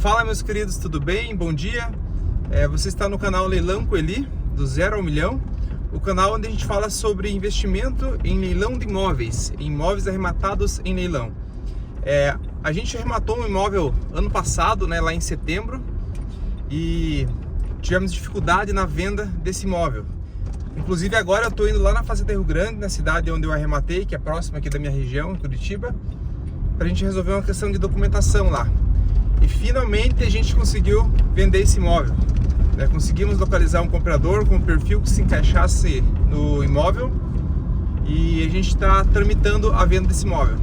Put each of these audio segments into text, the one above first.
Fala, meus queridos, tudo bem? Bom dia. Você está no canal Leilão com Eli, do 0 ao milhão, o canal onde a gente fala sobre investimento em leilão de imóveis, imóveis arrematados em leilão. A gente arrematou um imóvel ano passado, lá em setembro, e tivemos dificuldade na venda desse imóvel. Inclusive agora eu estou indo lá na Fazenda Rio Grande, na cidade onde eu arrematei, que é próxima aqui da minha região, em Curitiba, para a gente resolver uma questão de documentação lá. E finalmente a gente conseguiu vender esse imóvel. Conseguimos localizar um comprador com um perfil que se encaixasse no imóvel e a gente está tramitando a venda desse imóvel.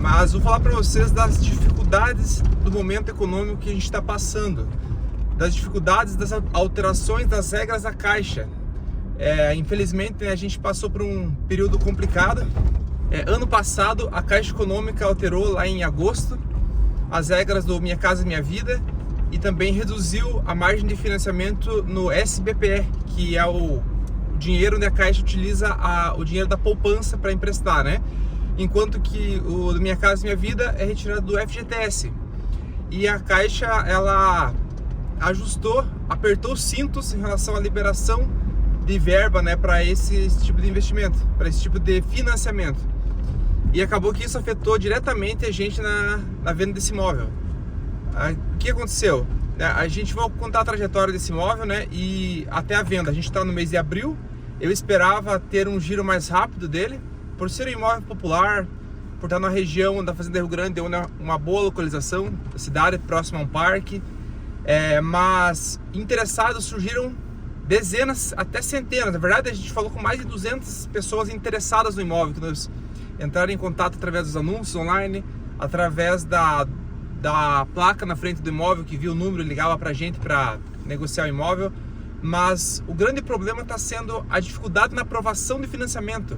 Mas vou falar para vocês das dificuldades do momento econômico que a gente está passando, das dificuldades das alterações das regras da Caixa. Infelizmente a gente passou por um período complicado. Ano passado a Caixa Econômica alterou lá em agosto as regras do Minha Casa Minha Vida e também reduziu a margem de financiamento no SBPE, que é o dinheiro onde a Caixa utiliza o dinheiro da poupança para emprestar, enquanto que o do Minha Casa Minha Vida é retirado do FGTS. E a Caixa, ela ajustou, apertou os cintos em relação à liberação de verba para esse tipo de investimento, para esse tipo de financiamento. E acabou que isso afetou diretamente a gente na venda desse imóvel. O que aconteceu? A gente vai contar a trajetória desse imóvel, e até a venda. A gente está no mês de abril. Eu esperava ter um giro mais rápido dele, por ser um imóvel popular, por estar na região da Fazenda Rio Grande, onde é uma boa localização da cidade, próximo a um parque. Mas interessados surgiram dezenas, até centenas. Na verdade, a gente falou com mais de 200 pessoas interessadas no imóvel, que nos entraram em contato através dos anúncios online, através da placa na frente do imóvel, que viu o número e ligava para a gente para negociar o imóvel. Mas o grande problema está sendo a dificuldade na aprovação de financiamento.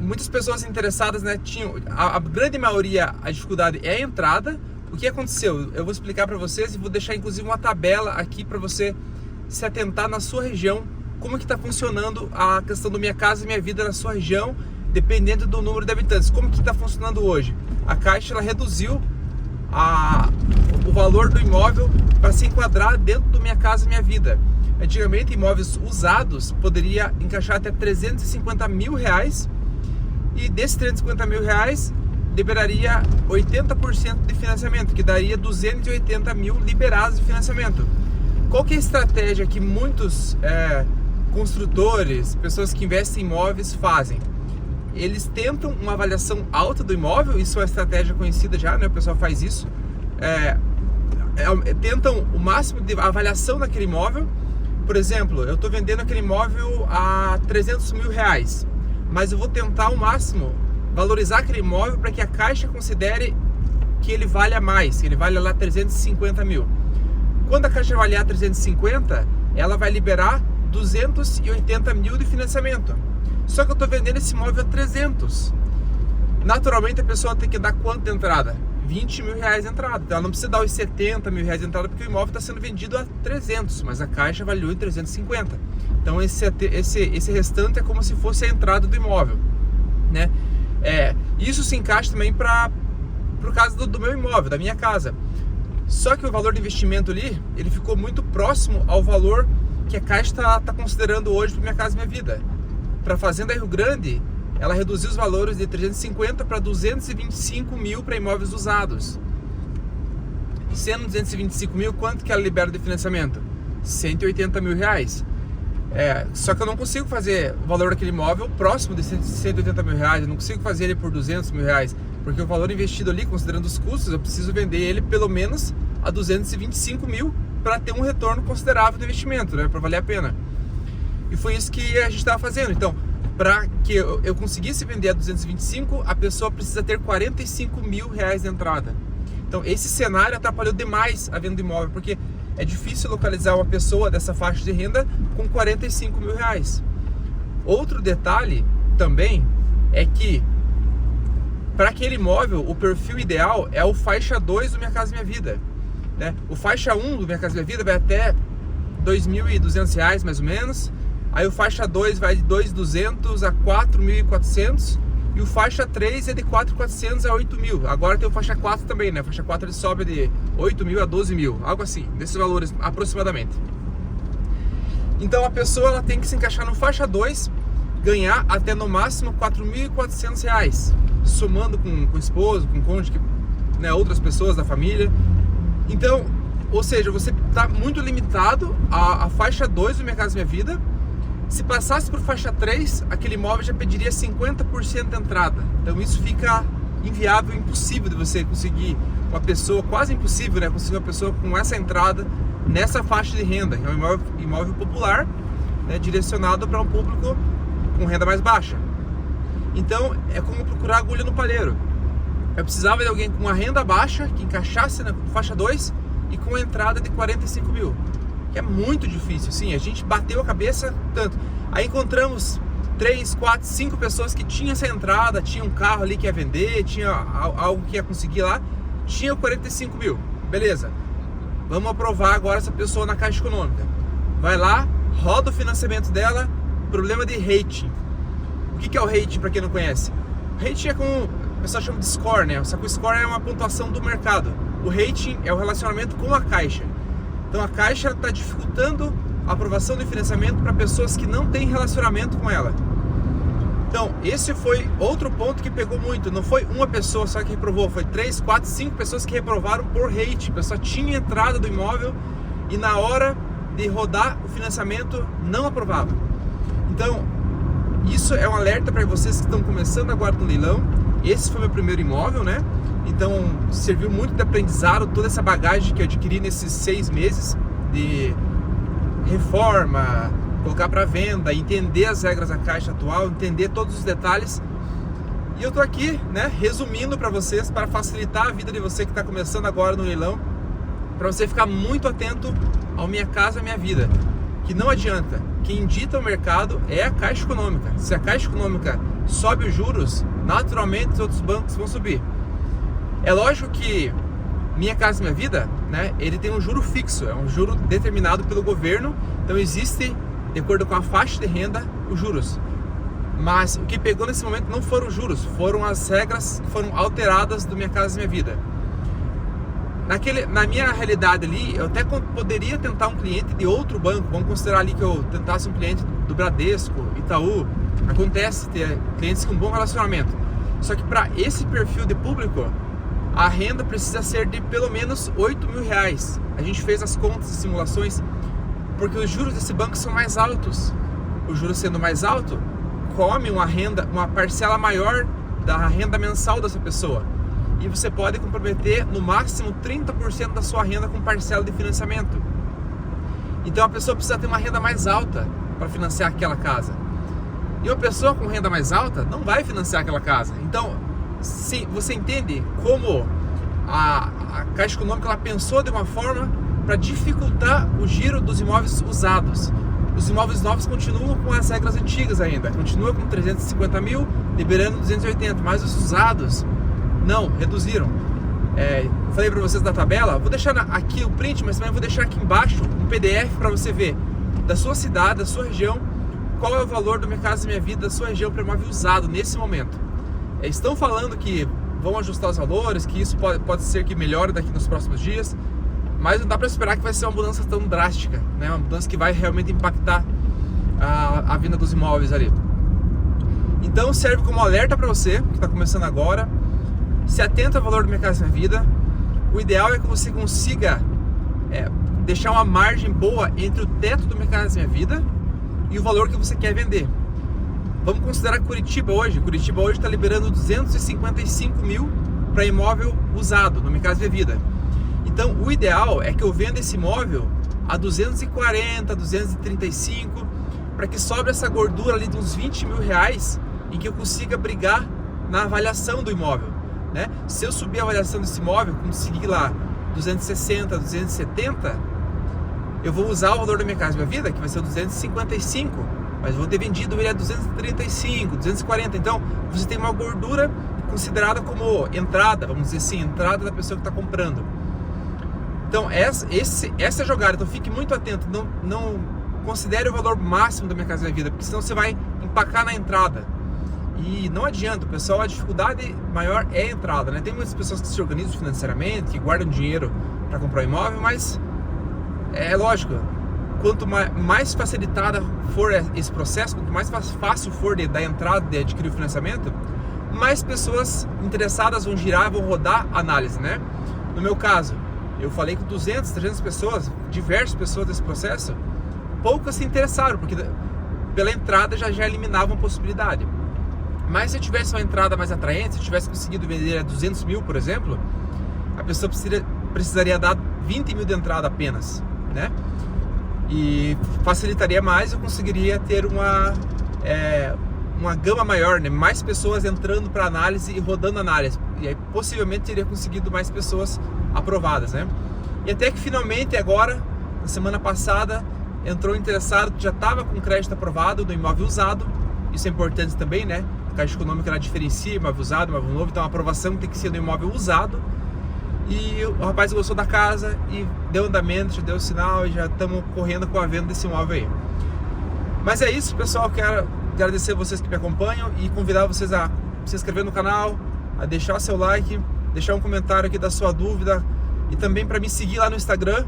Muitas pessoas interessadas tinham, a grande maioria, a dificuldade é a entrada. O que aconteceu? Eu vou explicar para vocês e vou deixar inclusive uma tabela aqui para você se atentar na sua região, como que está funcionando a questão do Minha Casa Minha Vida na sua região, dependendo do número de habitantes. Como que está funcionando hoje? A Caixa ela reduziu o valor do imóvel para se enquadrar dentro do Minha Casa Minha Vida. Antigamente, imóveis usados poderia encaixar até 350 mil reais, e desses 350 mil reais liberaria 80% de financiamento, que daria 280 mil liberados de financiamento. Qual que é a estratégia que muitos construtores, pessoas que investem em imóveis fazem? Eles tentam uma avaliação alta do imóvel, isso é uma estratégia conhecida já, o pessoal faz isso. Tentam o máximo de avaliação daquele imóvel. Por exemplo, eu estou vendendo aquele imóvel a 300 mil reais, mas eu vou tentar ao máximo valorizar aquele imóvel para que a Caixa considere que ele valha mais, que ele valha lá 350 mil. Quando a Caixa avaliar 350, ela vai liberar 280 mil de financiamento. Só que eu estou vendendo esse imóvel a 300. Naturalmente a pessoa tem que dar quanto de entrada? 20 mil reais de entrada. Então ela não precisa dar os 70 mil reais de entrada, porque o imóvel está sendo vendido a 300, mas a Caixa avaliou em 350. Então esse restante é como se fosse a entrada do imóvel, Isso se encaixa também para o caso do meu imóvel, da minha casa. Só que o valor de investimento ali, ele ficou muito próximo ao valor que a Caixa está considerando hoje para Minha Casa Minha Vida. Para a Fazenda Rio Grande, ela reduziu os valores de 350 para 225 mil para imóveis usados. Sendo 225 mil, quanto que ela libera de financiamento? 180 mil reais. Só que eu não consigo fazer o valor daquele imóvel próximo de 180 mil reais, eu não consigo fazer ele por 200 mil reais, porque o valor investido ali, considerando os custos, eu preciso vender ele pelo menos a 225 mil para ter um retorno considerável do investimento, para valer a pena. E foi isso que a gente estava fazendo. Então, para que eu conseguisse vender a 225, a pessoa precisa ter 45 mil reais de entrada. Então, esse cenário atrapalhou demais a venda do imóvel, porque é difícil localizar uma pessoa dessa faixa de renda com 45 mil reais. Outro detalhe também é que para aquele imóvel, o perfil ideal é o faixa 2 do Minha Casa Minha Vida. O faixa 1 do Minha Casa Minha Vida vai até R$ 2.200 mais ou menos. Aí o faixa 2 vai de 2.200 a 4.400 E o faixa 3 é de 4.400 a 8.000. Agora tem o faixa 4 também, né? A faixa 4 ele sobe de 8.000 a 12.000, algo assim, desses valores aproximadamente. Então a pessoa ela tem que se encaixar no faixa 2, ganhar até no máximo R$4.400, somando com o esposo, com o cônjuge, né, outras pessoas da família. Então, ou seja, você está muito limitado à faixa 2 do Minha Casa Minha Vida. Se passasse por faixa 3, aquele imóvel já pediria 50% de entrada. Então isso fica inviável, impossível de você conseguir uma pessoa, quase impossível, né? Conseguir uma pessoa com essa entrada nessa faixa de renda. É um imóvel popular, né? Direcionado para um público com renda mais baixa. Então é como procurar agulha no palheiro. Eu precisava de alguém com uma renda baixa, que encaixasse na faixa 2 e com uma entrada de 45 mil. Que é muito difícil, sim, a gente bateu a cabeça tanto. Aí encontramos 3, 4, 5 pessoas que tinham essa entrada, tinha um carro ali que ia vender, tinha algo que ia conseguir lá, tinha 45 mil, beleza. Vamos aprovar agora essa pessoa na Caixa Econômica. Vai lá, roda o financiamento dela, problema de rating. O que é o rating para quem não conhece? O rating é como o pessoal chama de score, né? Só que o score é uma pontuação do mercado. O rating é o relacionamento com a Caixa. Então a Caixa está dificultando a aprovação de financiamento para pessoas que não têm relacionamento com ela. Então esse foi outro ponto que pegou muito. Não foi uma pessoa só que reprovou, foi 3, 4, 5 pessoas que reprovaram por rating. A pessoa tinha entrada do imóvel e na hora de rodar o financiamento não aprovava. Então isso é um alerta para vocês que estão começando agora no leilão. Esse foi meu primeiro imóvel, né? Então serviu muito de aprendizado, toda essa bagagem que eu adquiri nesses 6 meses de reforma, colocar para venda, entender as regras da Caixa atual, entender todos os detalhes. E eu tô aqui, né, resumindo para vocês, para facilitar a vida de você que está começando agora no leilão, para você ficar muito atento ao Minha Casa Minha Vida, que não adianta, quem dita o mercado é a Caixa Econômica. Se a Caixa Econômica sobe os juros, naturalmente os outros bancos vão subir. É lógico que Minha Casa Minha Vida, né, ele tem um juro fixo, é um juro determinado pelo governo, então existe, de acordo com a faixa de renda, os juros. Mas o que pegou nesse momento não foram os juros, foram as regras que foram alteradas do Minha Casa Minha Vida. Na minha realidade ali, eu até poderia tentar um cliente de outro banco, vamos considerar ali que eu tentasse um cliente do Bradesco, Itaú, acontece ter clientes com bom relacionamento. Só que para esse perfil de público, a renda precisa ser de pelo menos R$8.000. A gente fez as contas e simulações, porque os juros desse banco são mais altos. O juro sendo mais alto, come uma parcela maior da renda mensal dessa pessoa. E você pode comprometer no máximo 30% da sua renda com parcela de financiamento. Então a pessoa precisa ter uma renda mais alta para financiar aquela casa. E uma pessoa com renda mais alta não vai financiar aquela casa. Então, se você entende como a Caixa Econômica ela pensou de uma forma para dificultar o giro dos imóveis usados. Os imóveis novos continuam com as regras antigas ainda, continua com 350 mil, liberando 280, mas os usados não, reduziram. Falei para vocês da tabela, vou deixar aqui o print, mas também vou deixar aqui embaixo um PDF para você ver da sua cidade, da sua região, qual é o valor do Minha Casa Minha Vida da sua região para imóvel usado nesse momento. Estão falando que vão ajustar os valores, que isso pode ser que melhore daqui nos próximos dias, mas não dá para esperar que vai ser uma mudança tão drástica, né? Uma mudança que vai realmente impactar a venda dos imóveis ali. Então serve como alerta para você que está começando agora. Se atenta ao valor do Minha Casa Minha Vida. O ideal é que você consiga deixar uma margem boa entre o teto do Minha Casa Minha Vida e o valor que você quer vender. Vamos considerar Curitiba hoje. Curitiba hoje está liberando 255 mil para imóvel usado no Minha Casa Minha Vida. Então o ideal é que eu venda esse imóvel a 240, 235, para que sobre essa gordura ali de uns 20 mil reais, em que eu consiga brigar na avaliação do imóvel, né? Se eu subir a avaliação desse imóvel, conseguir lá 260, 270, eu vou usar o valor da Minha Casa Minha Vida, que vai ser 255, mas vou ter vendido ele a 235, 240. Então você tem uma gordura considerada como entrada, vamos dizer assim, entrada da pessoa que está comprando. Então essa é a jogada. Então fique muito atento, não considere o valor máximo da Minha Casa Minha Vida, porque senão você vai empacar na entrada. E não adianta, o pessoal, a dificuldade maior é a entrada, né? Tem muitas pessoas que se organizam financeiramente, que guardam dinheiro para comprar um imóvel, mas é lógico, quanto mais facilitada for esse processo, quanto mais fácil for da entrada de adquirir o financiamento, mais pessoas interessadas vão girar, vão rodar a análise, né? No meu caso, eu falei com 200, 300 pessoas, diversas pessoas desse processo, poucas se interessaram, porque pela entrada já eliminavam a possibilidade. Mas se eu tivesse uma entrada mais atraente, se eu tivesse conseguido vender a 200 mil, por exemplo, a pessoa precisaria dar 20 mil de entrada apenas, né? E facilitaria mais, eu conseguiria ter uma gama maior, né? Mais pessoas entrando para análise e rodando análise. E aí possivelmente teria conseguido mais pessoas aprovadas, né? E até que finalmente agora, na semana passada, entrou um interessado que já estava com crédito aprovado no imóvel usado. Isso é importante também, né? A Caixa Econômica ela diferencia imóvel usado, imóvel novo, então a aprovação tem que ser no imóvel usado. E o rapaz gostou da casa e deu andamento, já deu sinal e já estamos correndo com a venda desse imóvel aí. Mas é isso, pessoal. Quero agradecer a vocês que me acompanham e convidar vocês a se inscrever no canal, a deixar seu like, deixar um comentário aqui da sua dúvida e também para me seguir lá no Instagram.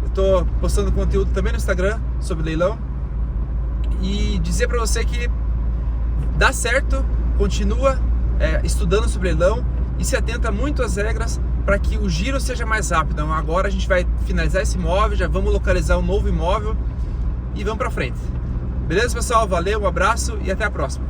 Eu estou postando conteúdo também no Instagram sobre leilão e dizer para você que dá certo, continua estudando sobre leilão e se atenta muito às regras para que o giro seja mais rápido. Então agora a gente vai finalizar esse imóvel, já vamos localizar um novo imóvel e vamos para frente. Beleza, pessoal? Valeu, um abraço e até a próxima.